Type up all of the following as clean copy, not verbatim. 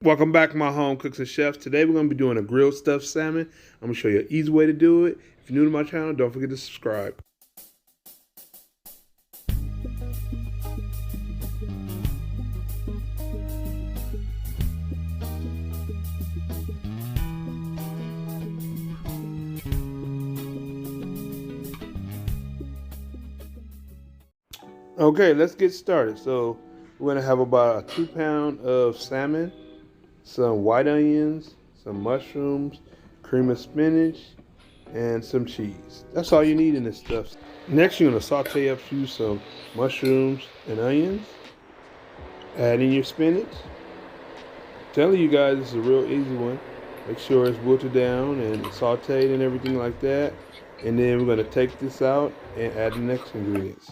Welcome back, my home cooks and chefs. Today we're going to be doing a grilled stuffed salmon. I'm going to show you an easy way to do it. If you're new to my channel, don't forget to subscribe. Okay, let's get started. So we're going to have about a 2 pound of salmon, some white onions, some mushrooms, cream of spinach, and some cheese. That's all you need in this stuff. Next, you're going to saute up you some mushrooms and onions. Add in your spinach. I'm telling you guys, this is a real easy one. Make sure it's wilted down and sauteed and everything like that. And then we're going to take this out and add the next ingredients.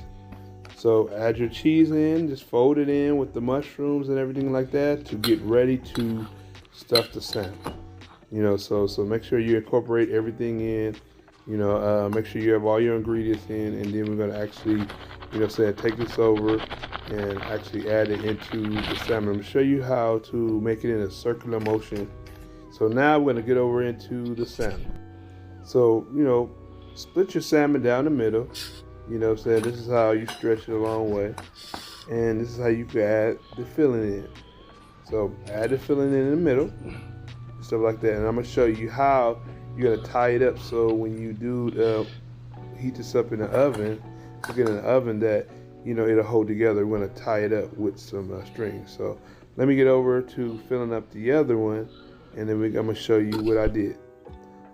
So add your cheese in, just fold it in with the mushrooms and everything like that to get ready to stuff the salmon. So make sure you incorporate everything in. Make sure you have all your ingredients in, and then we're gonna actually, take this over and actually add it into the salmon. I'm gonna show you how to make it in a circular motion. So now we're gonna get over into the salmon. So, split your salmon down the middle. This is how you stretch it a long way. And this is how you can add the filling in. So add the filling in the middle, stuff like that. And I'm gonna show you how you're gonna tie it up so when you do heat this up in the oven, cook it in the oven, that it'll hold together. We're gonna tie it up with some string. So let me get over to filling up the other one, and then I'm gonna show you what I did.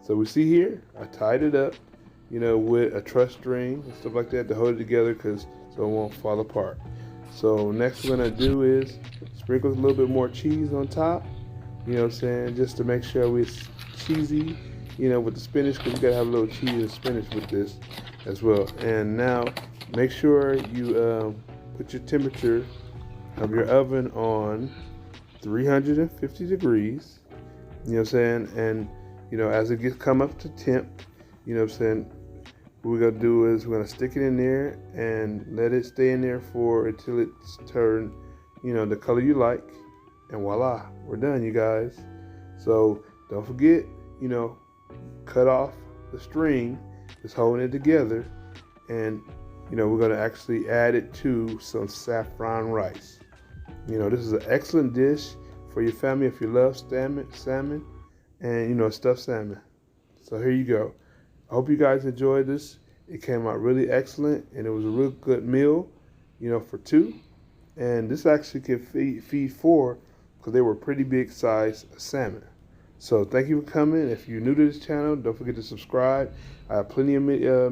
So we see here, I tied it up, with a truss string and stuff like that to hold it together so it won't fall apart. So next we're gonna do is sprinkle a little bit more cheese on top, just to make sure it's cheesy, with the spinach, because you gotta have a little cheese and spinach with this as well. And now make sure you put your temperature of your oven on 350 degrees, and as it come up to temp, what we're gonna do is we're gonna stick it in there and let it stay in there until it's turned, the color you like, and voila, we're done, you guys. So don't forget, cut off the string that's holding it together, and we're gonna actually add it to some saffron rice. This is an excellent dish for your family if you love salmon, and stuffed salmon. So here you go. I hope you guys enjoyed this. It came out really excellent, and it was a real good meal, for two. And this actually can feed four, because they were pretty big size salmon. So thank you for coming. If you're new to this channel, don't forget to subscribe. I have plenty of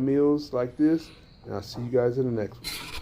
meals like this, and I'll see you guys in the next one.